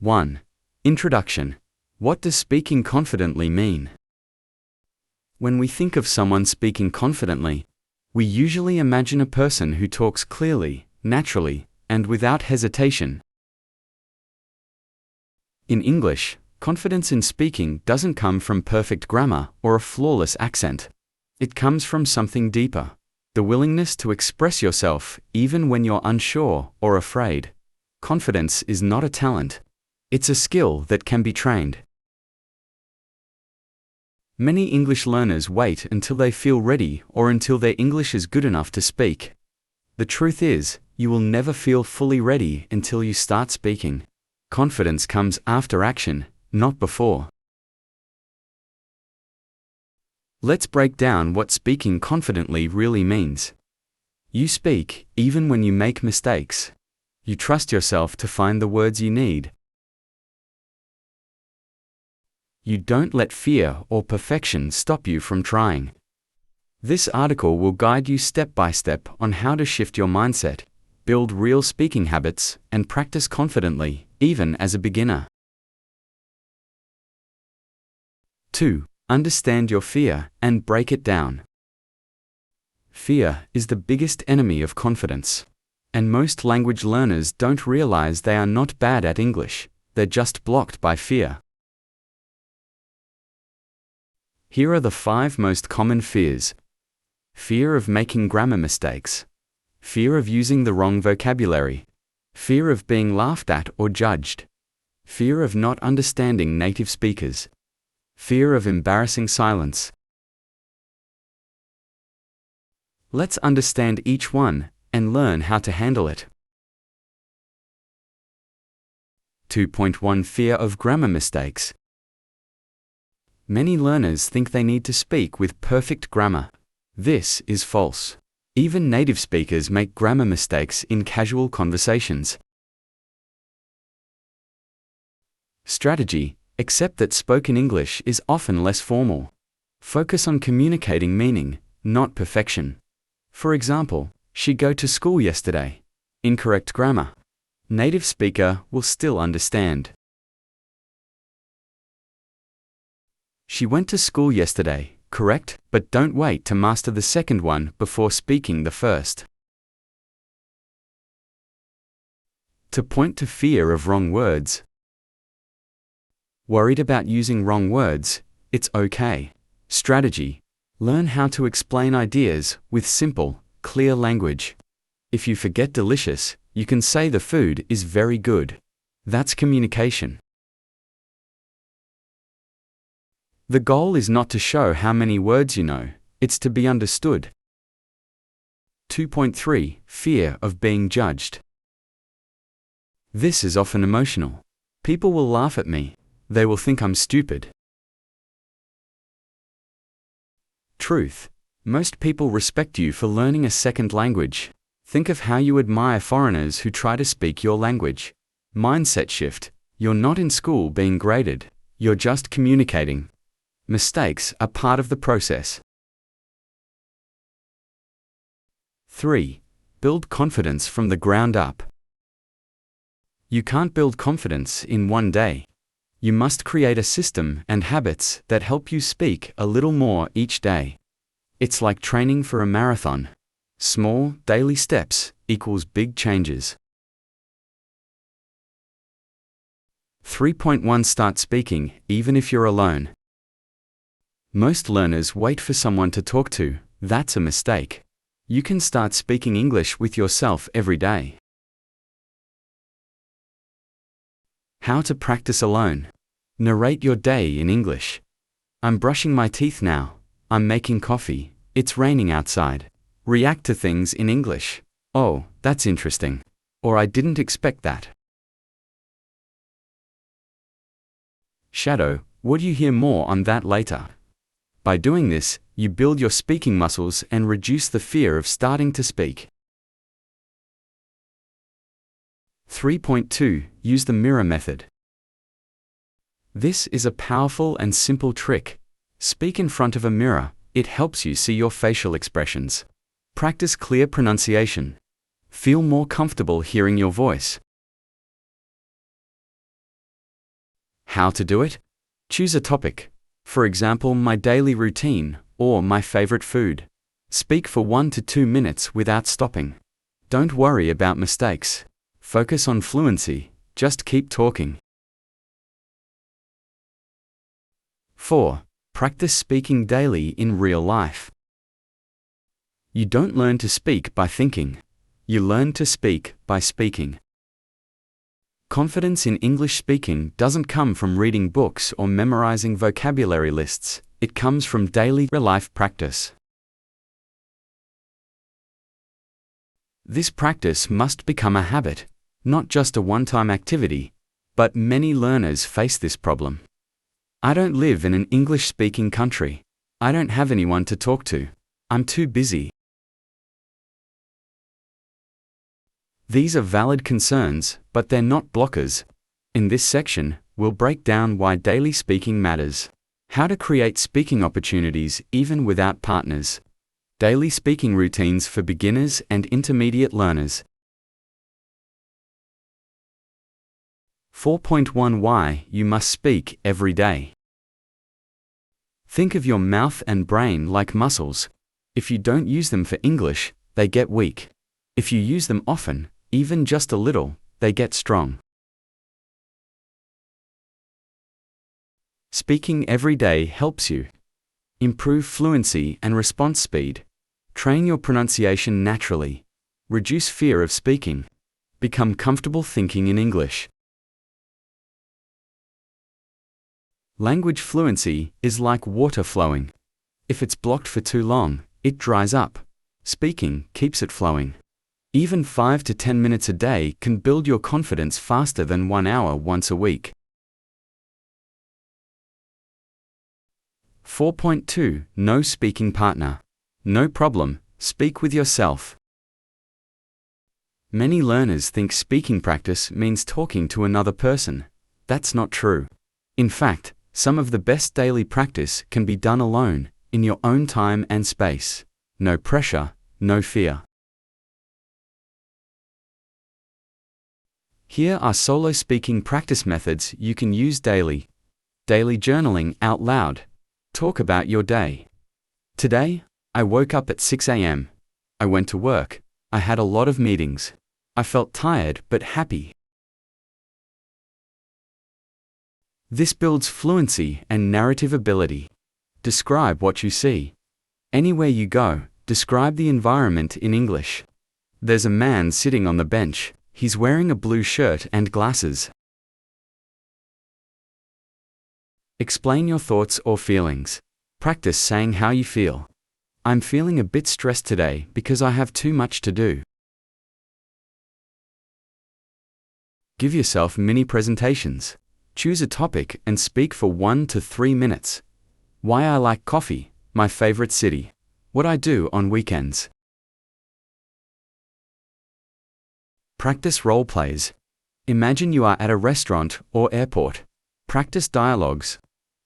1. Introduction. What does speaking confidently mean? When we think of someone speaking confidently, we usually imagine a person who talks clearly, naturally, and without hesitation. In English, confidence in speaking doesn't come from perfect grammar or a flawless accent. It comes from something deeper: the willingness to express yourself even when you're unsure or afraid. Confidence is not a talent. It's a skill that can be trained. Many English learners wait until they feel ready or until their English is good enough to speak. The truth is, you will never feel fully ready until you start speaking. Confidence comes after action, not before. Let's break down what speaking confidently really means. You speak even when you make mistakes. You trust yourself to find the words you need. You don't let fear or perfection stop you from trying. This article will guide you step by step on how to shift your mindset, build real speaking habits, and practice confidently, even as a beginner. 2. Understand your fear and break it down. Fear is the biggest enemy of confidence. And most language learners don't realize they are not bad at English, they're just blocked by fear. Here are the 5 most common fears. Fear of making grammar mistakes. Fear of using the wrong vocabulary. Fear of being laughed at or judged. Fear of not understanding native speakers. Fear of embarrassing silence. Let's understand each one and learn how to handle it. 2.1 Fear of grammar mistakes. Many learners think they need to speak with perfect grammar. This is false. Even native speakers make grammar mistakes in casual conversations. Strategy: accept that spoken English is often less formal. Focus on communicating meaning, not perfection. For example, she go to school yesterday. Incorrect grammar. Native speaker will still understand. She went to school yesterday, correct, but don't wait to master the second one before speaking the first. To point to fear of wrong words. Worried about using wrong words? It's okay. Strategy: learn how to explain ideas with simple, clear language. If you forget delicious, you can say the food is very good. That's communication. The goal is not to show how many words you know, it's to be understood. 2.3 Fear of being judged. This is often emotional. People will laugh at me. They will think I'm stupid. Truth: most people respect you for learning a second language. Think of how you admire foreigners who try to speak your language. Mindset shift: you're not in school being graded, you're just communicating. Mistakes are part of the process. 3. Build confidence from the ground up. You can't build confidence in one day. You must create a system and habits that help you speak a little more each day. It's like training for a marathon. Small, daily steps equals big changes. 3.1 Start speaking, even if you're alone. Most learners wait for someone to talk to. That's a mistake. You can start speaking English with yourself every day. How to practice alone. Narrate your day in English. I'm brushing my teeth now. I'm making coffee. It's raining outside. React to things in English. Oh, that's interesting. Or I didn't expect that. Shadow: would you hear more on that later? By doing this, you build your speaking muscles and reduce the fear of starting to speak. 3.2 Use the mirror method. This is a powerful and simple trick. Speak in front of a mirror. It helps you see your facial expressions. Practice clear pronunciation. Feel more comfortable hearing your voice. How to do it? Choose a topic. For example, my daily routine, or my favorite food. Speak for 1 to 2 minutes without stopping. Don't worry about mistakes. Focus on fluency. Just keep talking. 4. Practice speaking daily in real life. You don't learn to speak by thinking. You learn to speak by speaking. Confidence in English speaking doesn't come from reading books or memorizing vocabulary lists. It comes from daily real-life practice. This practice must become a habit, not just a one-time activity, but many learners face this problem. I don't live in an English-speaking country. I don't have anyone to talk to. I'm too busy. These are valid concerns, but they're not blockers. In this section, we'll break down why daily speaking matters, how to create speaking opportunities even without partners, daily speaking routines for beginners and intermediate learners. 4.1 Why you must speak every day. Think of your mouth and brain like muscles. If you don't use them for English, they get weak. If you use them often, even just a little, they get strong. Speaking every day helps you improve fluency and response speed, train your pronunciation naturally, reduce fear of speaking, become comfortable thinking in English. Language fluency is like water flowing. If it's blocked for too long, it dries up. Speaking keeps it flowing. Even 5 to 10 minutes a day can build your confidence faster than 1 hour once a week. 4.2 No speaking partner. No problem, speak with yourself. Many learners think speaking practice means talking to another person. That's not true. In fact, some of the best daily practice can be done alone, in your own time and space. No pressure, no fear. Here are solo speaking practice methods you can use daily. Daily journaling out loud. Talk about your day. Today, I woke up at 6 a.m. I went to work. I had a lot of meetings. I felt tired but happy. This builds fluency and narrative ability. Describe what you see. Anywhere you go, describe the environment in English. There's a man sitting on the bench. He's wearing a blue shirt and glasses. Explain your thoughts or feelings. Practice saying how you feel. I'm feeling a bit stressed today because I have too much to do. Give yourself mini presentations. Choose a topic and speak for 1 to 3 minutes. Why I like coffee, my favorite city, what I do on weekends. Practice role plays. Imagine you are at a restaurant or airport. Practice dialogues.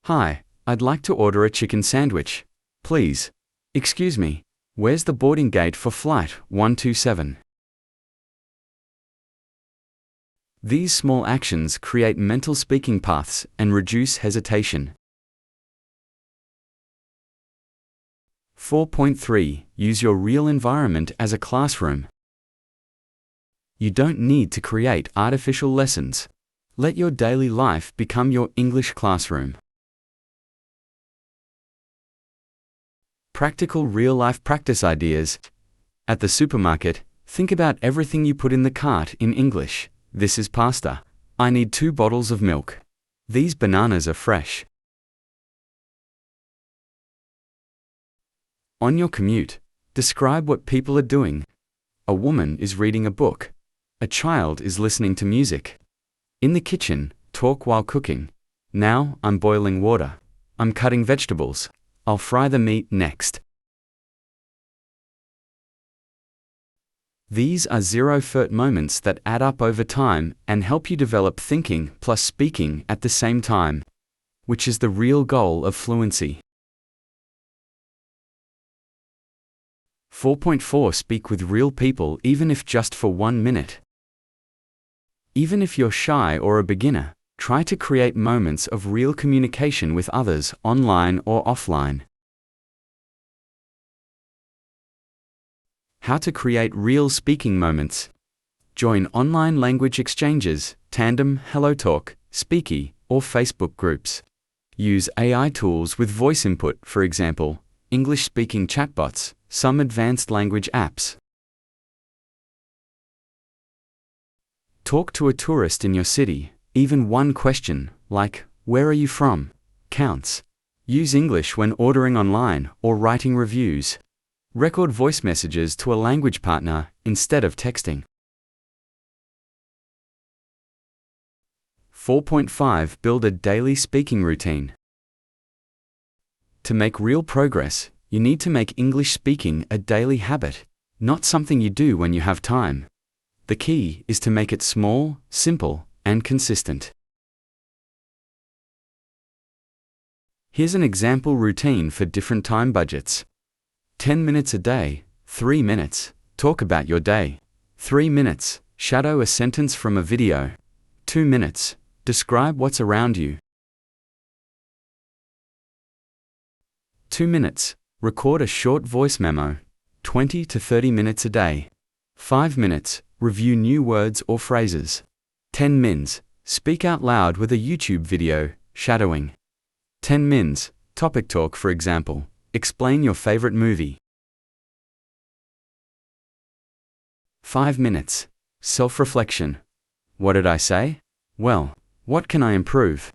Hi, I'd like to order a chicken sandwich. Please. Excuse me, where's the boarding gate for flight 127? These small actions create mental speaking paths and reduce hesitation. 4.3 Use your real environment as a classroom. You don't need to create artificial lessons. Let your daily life become your English classroom. Practical real-life practice ideas. At the supermarket, think about everything you put in the cart in English. This is pasta. I need 2 bottles of milk. These bananas are fresh. On your commute, describe what people are doing. A woman is reading a book. A child is listening to music. In the kitchen, talk while cooking. Now, I'm boiling water. I'm cutting vegetables. I'll fry the meat next. These are zero-effort moments that add up over time and help you develop thinking plus speaking at the same time, which is the real goal of fluency. 4.4 Speak with real people even if just for 1 minute. Even if you're shy or a beginner, Try to create moments of real communication with others, online or offline. How to create real speaking moments. Join online language exchanges, Tandem, HelloTalk, Speaky, or Facebook groups. Use AI tools with voice input, for example, English-speaking chatbots, some advanced language apps. Talk to a tourist in your city. Even one question, like, "Where are you from?" counts. Use English when ordering online or writing reviews. Record voice messages to a language partner instead of texting. 4.5 Build a daily speaking routine. To make real progress, you need to make English speaking a daily habit, not something you do when you have time. The key is to make it small, simple, and consistent. Here's an example routine for different time budgets. 10 minutes a day, 3 minutes, talk about your day. 3 minutes, shadow a sentence from a video. 2 minutes, describe what's around you. 2 minutes, record a short voice memo. 20 to 30 minutes a day. 5 minutes, review new words or phrases. 10 mins, speak out loud with a YouTube video, shadowing. 10 mins, topic talk for example, explain your favorite movie. 5 minutes, self-reflection. What did I say? Well, what can I improve?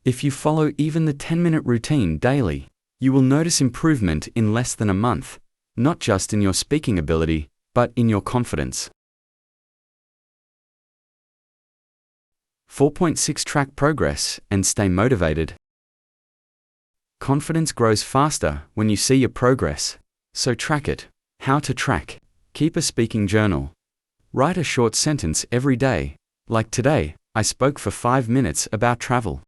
If you follow even the 10-minute routine daily, you will notice improvement in less than a month, not just in your speaking ability, but in your confidence. 4.6 Track progress and stay motivated. Confidence grows faster when you see your progress, so track it. How to track? Keep a speaking journal. Write a short sentence every day, like today, I spoke for 5 minutes about travel.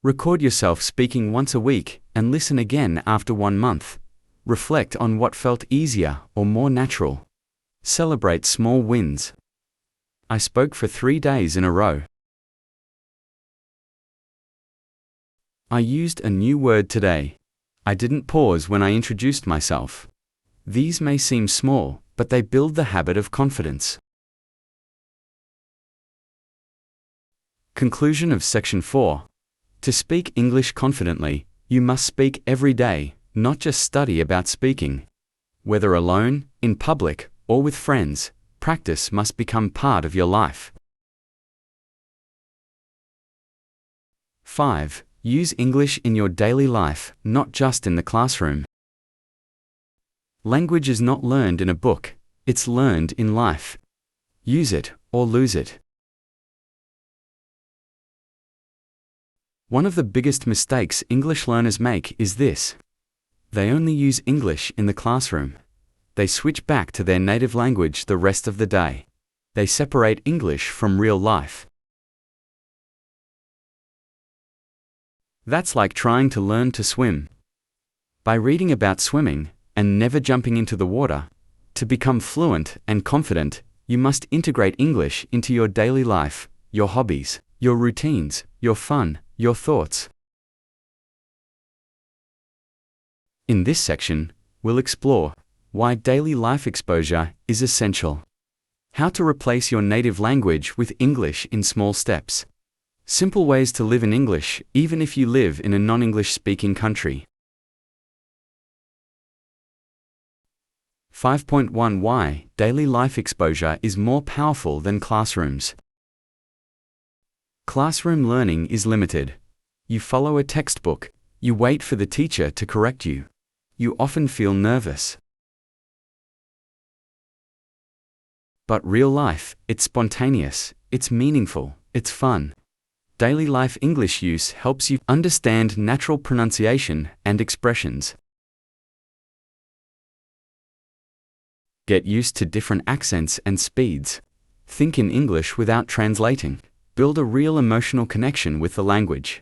Record yourself speaking once a week and listen again after 1 month. Reflect on what felt easier or more natural. Celebrate small wins. I spoke for 3 days in a row. I used a new word today. I didn't pause when I introduced myself. These may seem small, but they build the habit of confidence. Conclusion of Section 4. To speak English confidently, you must speak every day, not just study about speaking. Whether alone, in public, or with friends, practice must become part of your life. 5. Use English in your daily life, not just in the classroom. Language is not learned in a book, it's learned in life. Use it, or lose it. One of the biggest mistakes English learners make is this. They only use English in the classroom. They switch back to their native language the rest of the day. They separate English from real life. That's like trying to learn to swim. By reading about swimming, and never jumping into the water, to become fluent and confident, you must integrate English into your daily life, your hobbies, your routines, your fun, your thoughts. In this section, we'll explore why daily life exposure is essential. How to replace your native language with English in small steps. Simple ways to live in English, even if you live in a non-English speaking country. 5.1 Why daily life exposure is more powerful than classrooms. Classroom learning is limited. You follow a textbook, you wait for the teacher to correct you. You often feel nervous. But real life, it's spontaneous, it's meaningful, it's fun. Daily life English use helps you understand natural pronunciation and expressions. Get used to different accents and speeds. Think in English without translating. Build a real emotional connection with the language.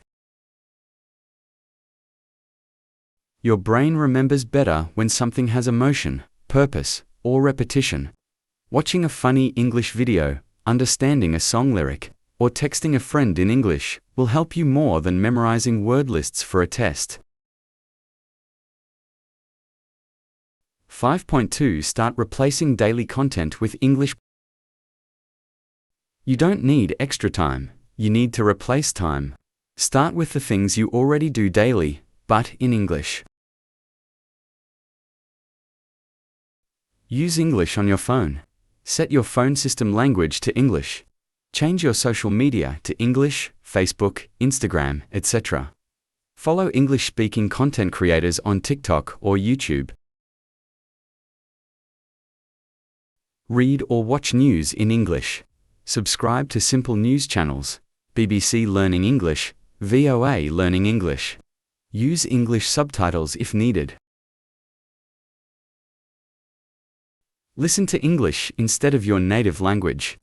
Your brain remembers better when something has emotion, purpose, or repetition. Watching a funny English video, understanding a song lyric, or texting a friend in English will help you more than memorizing word lists for a test. 5.2 Start replacing daily content with English. You don't need extra time, you need to replace time. Start with the things you already do daily, but in English. Use English on your phone. Set your phone system language to English. Change your social media to English, Facebook, Instagram, etc. Follow English-speaking content creators on TikTok or YouTube. Read or watch news in English. Subscribe to simple news channels, BBC Learning English, VOA Learning English. Use English subtitles if needed. Listen to English instead of your native language.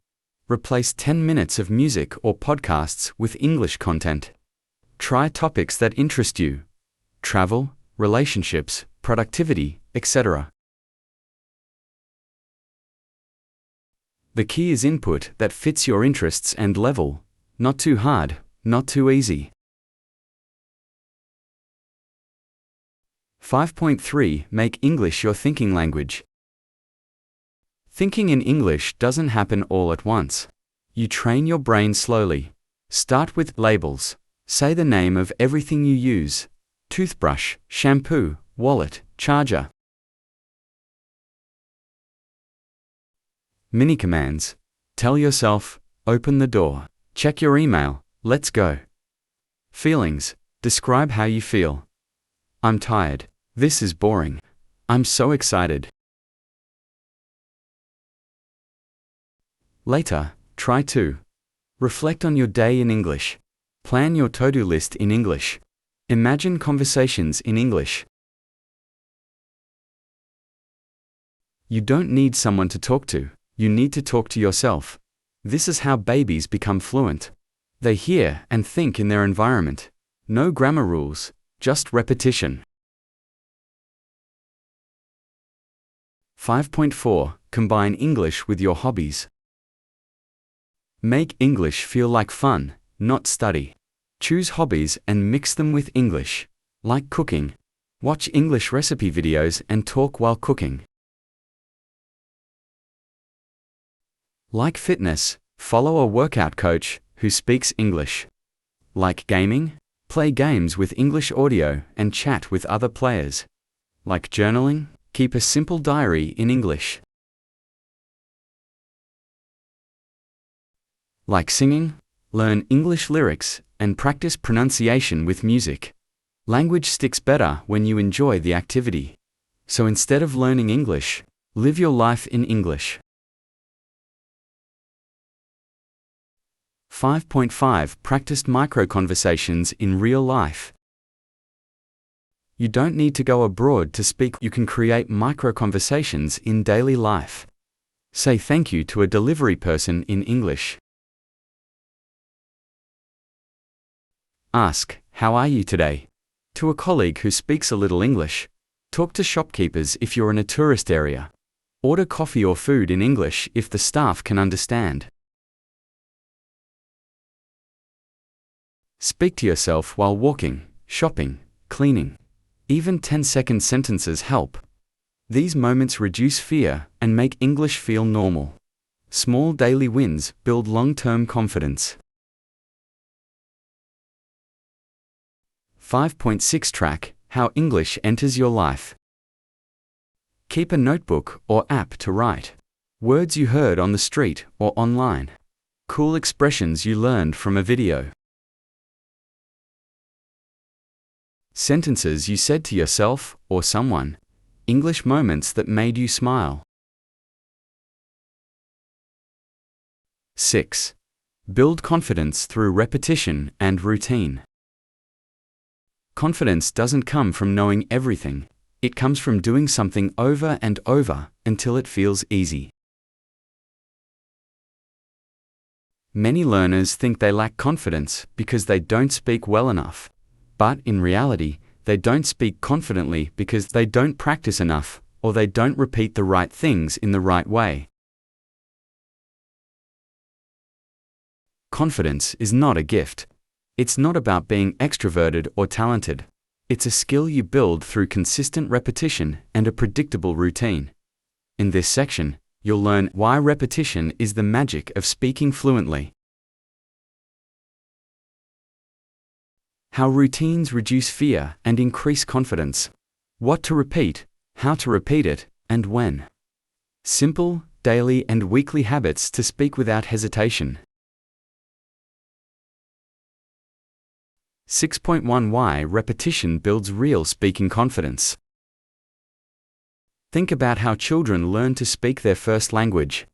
Replace 10 minutes of music or podcasts with English content. Try topics that interest you: travel, relationships, productivity, etc. The key is input that fits your interests and level, not too hard, not too easy. 5.3 Make English your thinking language. Thinking in English doesn't happen all at once. You train your brain slowly. Start with labels. Say the name of everything you use: toothbrush, shampoo, wallet, charger. Mini commands. Tell yourself, open the door, check your email, let's go. Feelings. Describe how you feel. I'm tired. This is boring. I'm so excited. Later, try to reflect on your day in English. Plan your to-do list in English. Imagine conversations in English. You don't need someone to talk to. You need to talk to yourself. This is how babies become fluent. They hear and think in their environment. No grammar rules, just repetition. 5.4 Combine English with your hobbies. Make English feel like fun, not study. Choose hobbies and mix them with English, like cooking. Watch English recipe videos and talk while cooking. Like fitness, follow a workout coach who speaks English. Like gaming, play games with English audio and chat with other players. Like journaling, keep a simple diary in English. Like singing, learn English lyrics and practice pronunciation with music. Language sticks better when you enjoy the activity. So instead of learning English, live your life in English. 5.5 Practice micro-conversations in real life. You don't need to go abroad to speak. You can create micro-conversations in daily life. Say thank you to a delivery person in English. Ask, "How are you today?" to a colleague who speaks a little English. Talk to shopkeepers if you're in a tourist area. Order coffee or food in English if the staff can understand. Speak to yourself while walking, shopping, cleaning. Even 10-second sentences help. These moments reduce fear and make English feel normal. Small daily wins build long-term confidence. 5.6 Track how English enters your life. Keep a notebook or app to write words you heard on the street or online. Cool expressions you learned from a video. Sentences you said to yourself or someone. English moments that made you smile. 6. Build confidence through repetition and routine. Confidence doesn't come from knowing everything. It comes from doing something over and over until it feels easy. Many learners think they lack confidence because they don't speak well enough. But in reality, they don't speak confidently because they don't practice enough, or they don't repeat the right things in the right way. Confidence is not a gift. It's not about being extroverted or talented. It's a skill you build through consistent repetition and a predictable routine. In this section, you'll learn why repetition is the magic of speaking fluently. How routines reduce fear and increase confidence. What to repeat, how to repeat it, and when. Simple, daily and weekly habits to speak without hesitation. 6.1 Why repetition builds real speaking confidence. Think about how children learn to speak their first language.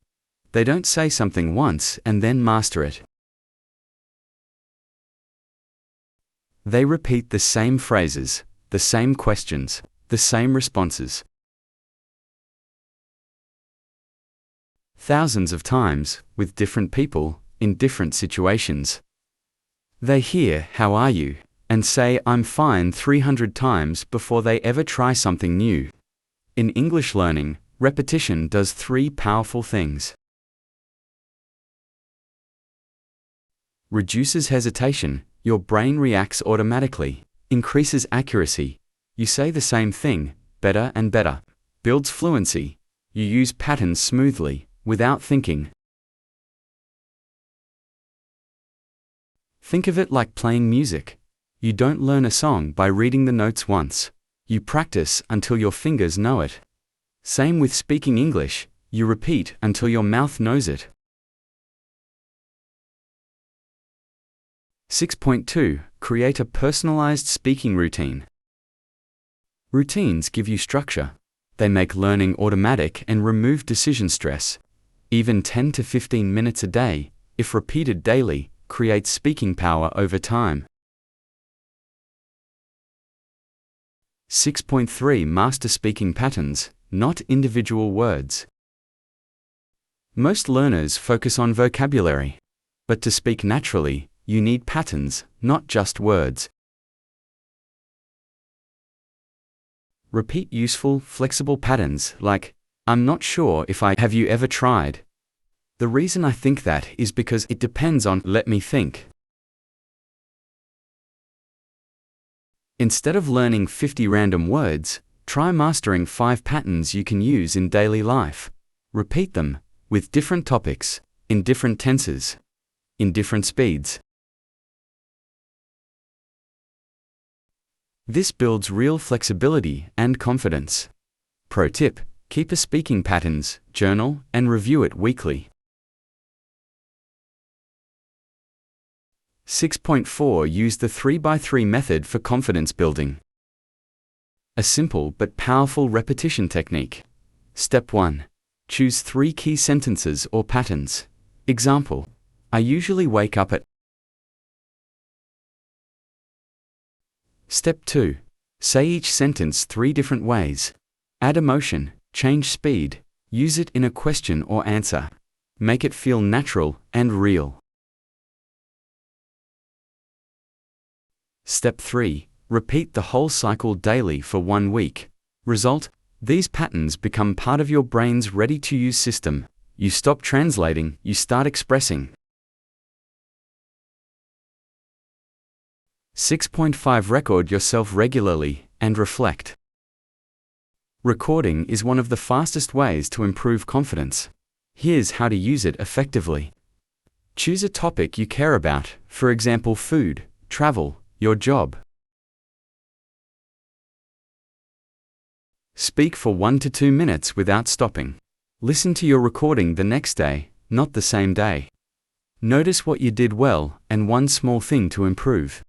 They don't say something once and then master it. They repeat the same phrases, the same questions, the same responses. Thousands of times, with different people, in different situations. They hear, "How are you?" and say, "I'm fine" 300 times before they ever try something new. In English learning, repetition does three powerful things. Reduces hesitation, your brain reacts automatically. Increases accuracy, you say the same thing, better and better. Builds fluency, you use patterns smoothly, without thinking. Think of it like playing music. You don't learn a song by reading the notes once. You practice until your fingers know it. Same with speaking English, you repeat until your mouth knows it. 6.2 Create a personalized speaking routine. Routines give you structure. They make learning automatic and remove decision stress. Even 10 to 15 minutes a day, if repeated daily, creates speaking power over time. 6.3 Master speaking patterns, not individual words. Most learners focus on vocabulary. But to speak naturally, you need patterns, not just words. Repeat useful, flexible patterns like, "I'm not sure if I have you ever tried?" The reason I think that is because it depends on "let me think." Instead of learning 50 random words, try mastering 5 patterns you can use in daily life. Repeat them, with different topics, in different tenses, in different speeds. This builds real flexibility and confidence. Pro tip: keep a speaking patterns journal and review it weekly. 6.4 Use the 3x3 method for confidence building. A simple but powerful repetition technique. Step 1. Choose 3 key sentences or patterns. Example: I usually wake up at. Step 2. Say each sentence 3 different ways. Add emotion, change speed, use it in a question or answer. Make it feel natural and real. Step 3. Repeat the whole cycle daily for 1 week. Result: these patterns become part of your brain's ready-to-use system. You stop translating, you start expressing. 6.5 Record yourself regularly and reflect. Recording is one of the fastest ways to improve confidence. Here's how to use it effectively. Choose a topic you care about, for example food, travel, your job. Speak for 1 to 2 minutes without stopping. Listen to your recording the next day, not the same day. Notice what you did well and one small thing to improve.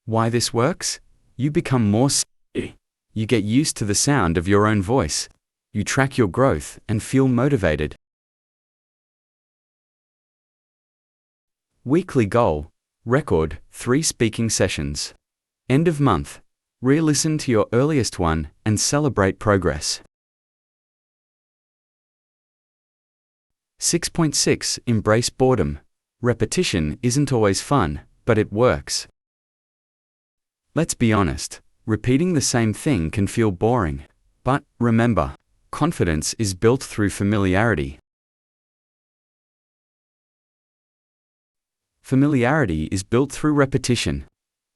Why this works? You become more steady. You get used to the sound of your own voice. You track your growth and feel motivated. Weekly goal: record 3 speaking sessions. End of month: re-listen to your earliest one and celebrate progress. 6.6 Embrace boredom. Repetition isn't always fun, but it works. Let's be honest, repeating the same thing can feel boring. But remember, confidence is built through familiarity. Familiarity is built through repetition.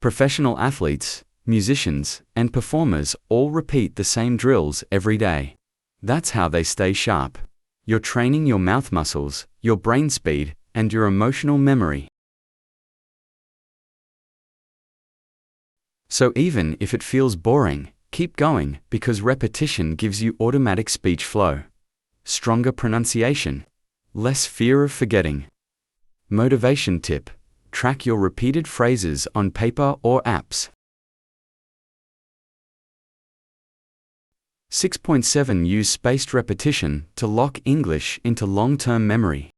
Professional athletes, musicians, and performers all repeat the same drills every day. That's how they stay sharp. You're training your mouth muscles, your brain speed, and your emotional memory. So even if it feels boring, keep going, because repetition gives you automatic speech flow, stronger pronunciation, less fear of forgetting. Motivation tip: track your repeated phrases on paper or apps. 6.7 Use spaced repetition to lock English into long-term memory.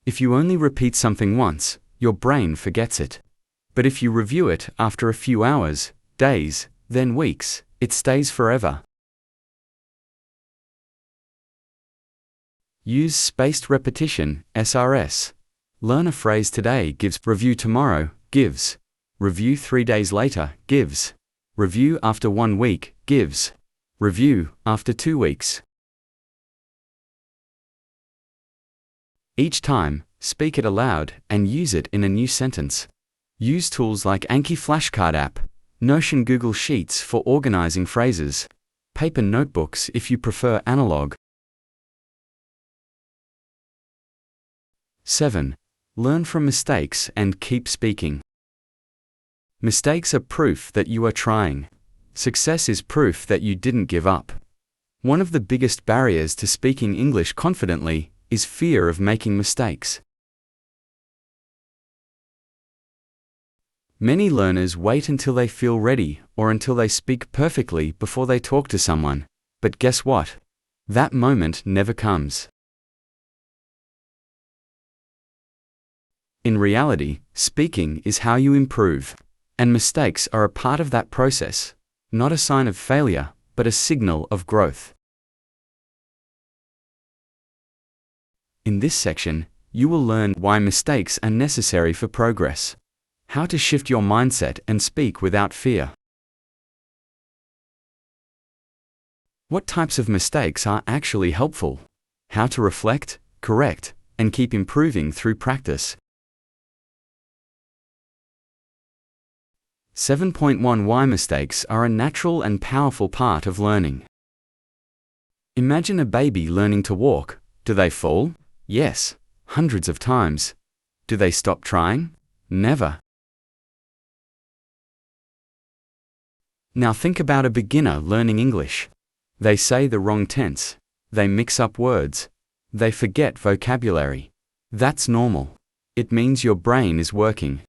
If you only repeat something once, your brain forgets it. But if you review it after a few hours, days, then weeks, it stays forever. Use spaced repetition, SRS. Learn a phrase today gives review tomorrow, gives review 3 days later, gives review after 1 week, gives review after 2 weeks. Each time, speak it aloud and use it in a new sentence. Use tools like Anki flashcard app, Notion Google Sheets for organizing phrases, paper notebooks if you prefer analog. 7. Learn from mistakes and keep speaking. Mistakes are proof that you are trying. Success is proof that you didn't give up. One of the biggest barriers to speaking English confidently is fear of making mistakes. Many learners wait until they feel ready or until they speak perfectly before they talk to someone. But guess what? That moment never comes. In reality, speaking is how you improve, and mistakes are a part of that process, not a sign of failure, but a signal of growth. In this section, you will learn why mistakes are necessary for progress, how to shift your mindset and speak without fear, what types of mistakes are actually helpful, how to reflect, correct, and keep improving through practice. 7.1 Why mistakes are a natural and powerful part of learning. Imagine a baby learning to walk. Do they fall? Yes, hundreds of times. Do they stop trying? Never. Now think about a beginner learning English. They say the wrong tense. They mix up words. They forget vocabulary. That's normal. It means your brain is working.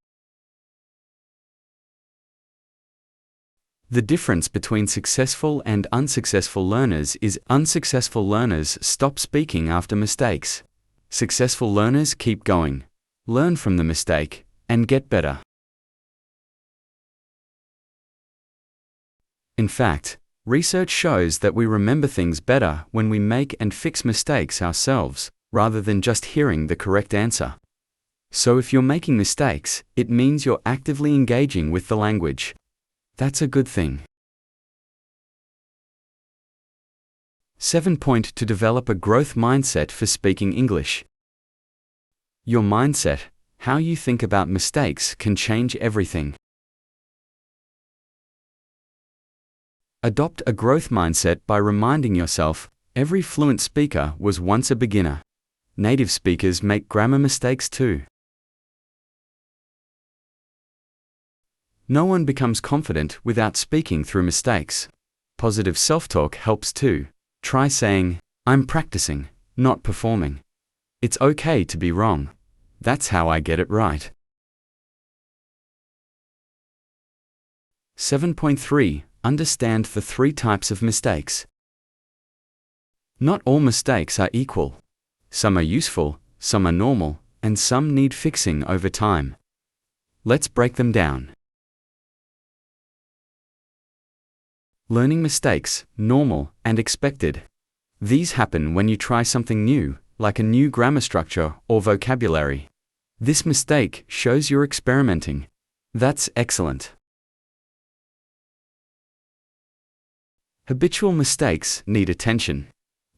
The difference between successful and unsuccessful learners is unsuccessful learners stop speaking after mistakes. Successful learners keep going, learn from the mistake, and get better. In fact, research shows that we remember things better when we make and fix mistakes ourselves, rather than just hearing the correct answer. So if you're making mistakes, it means you're actively engaging with the language. That's a good thing. 7. To develop a growth mindset for speaking English. Your mindset, how you think about mistakes, can change everything. Adopt a growth mindset by reminding yourself, every fluent speaker was once a beginner. Native speakers make grammar mistakes too. No one becomes confident without speaking through mistakes. Positive self-talk helps too. Try saying, I'm practicing, not performing. It's okay to be wrong. That's how I get it right. 7.3 Understand the 3 types of mistakes. Not all mistakes are equal. Some are useful, some are normal, and some need fixing over time. Let's break them down. Learning mistakes, normal and expected. These happen when you try something new, like a new grammar structure or vocabulary. This mistake shows you're experimenting. That's excellent. Habitual mistakes need attention.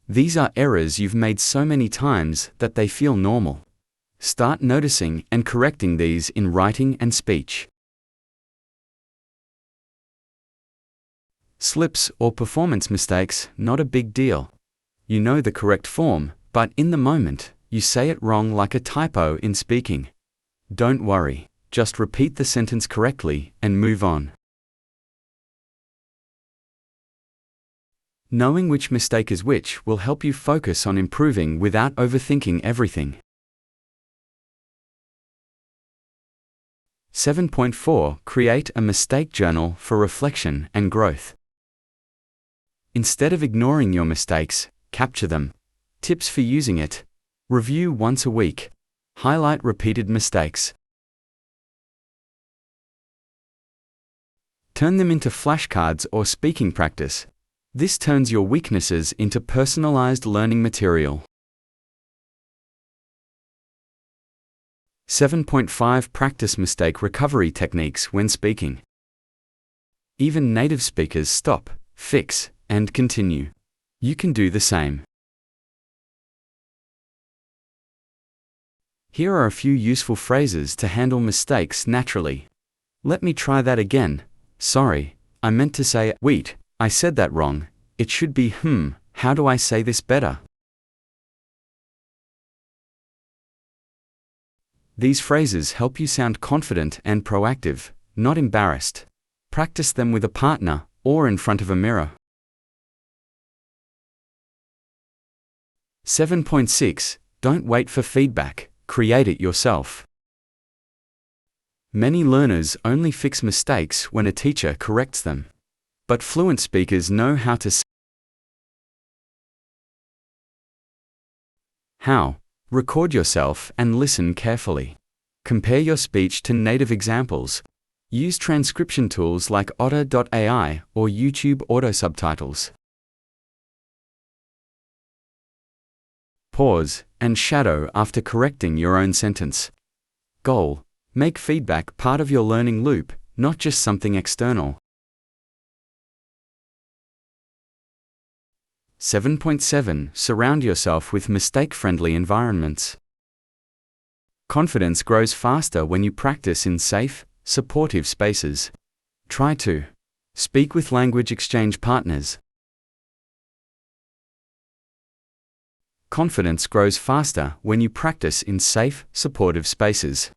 These are errors you've made so many times that they feel normal. Start noticing and correcting these in writing and speech. Slips or performance mistakes, not a big deal. You know the correct form, but in the moment, you say it wrong like a typo in speaking. Don't worry, just repeat the sentence correctly and move on. Knowing which mistake is which will help you focus on improving without overthinking everything. 7.4 Create a mistake journal for reflection and growth. Instead of ignoring your mistakes, capture them. Tips for using it. Review once a week. Highlight repeated mistakes. Turn them into flashcards or speaking practice. This turns your weaknesses into personalized learning material. 7.5 Practice mistake recovery techniques when speaking. Even native speakers stop, fix, and continue. You can do the same. Here are a few useful phrases to handle mistakes naturally. Let me try that again. Sorry, I meant to say, wait, I said that wrong. It should be, how do I say this better? These phrases help you sound confident and proactive, not embarrassed. Practice them with a partner or in front of a mirror. 7.6 Don't wait for feedback, create it yourself. Many learners only fix mistakes when a teacher corrects them. But fluent speakers know how to say how. Record yourself and listen carefully. Compare your speech to native examples. Use transcription tools like otter.ai or YouTube auto subtitles. Pause and shadow after correcting your own sentence. Goal: make feedback part of your learning loop, not just something external. 7.7 Surround yourself with mistake-friendly environments. Confidence grows faster when you practice in safe, supportive spaces. Try to speak with language exchange partners. Confidence grows faster when you practice in safe, supportive spaces.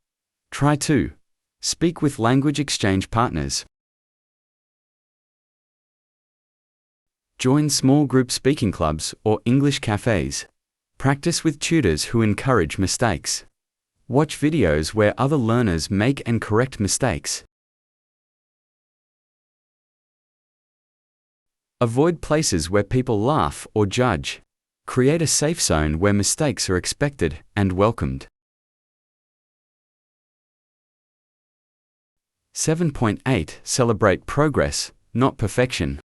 Try to speak with language exchange partners. Join small group speaking clubs or English cafes. Practice with tutors who encourage mistakes. Watch videos where other learners make and correct mistakes. Avoid places where people laugh or judge. Create a safe zone where mistakes are expected and welcomed. 7.8 Celebrate progress, not perfection.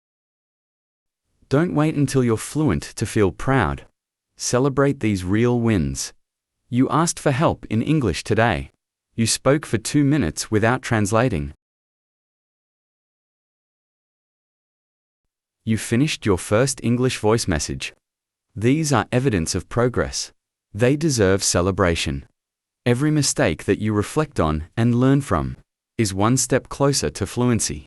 Don't wait until you're fluent to feel proud. Celebrate these real wins. You asked for help in English today. You spoke for 2 minutes without translating. You finished your first English voice message. These are evidence of progress. They deserve celebration. Every mistake that you reflect on and learn from is one step closer to fluency.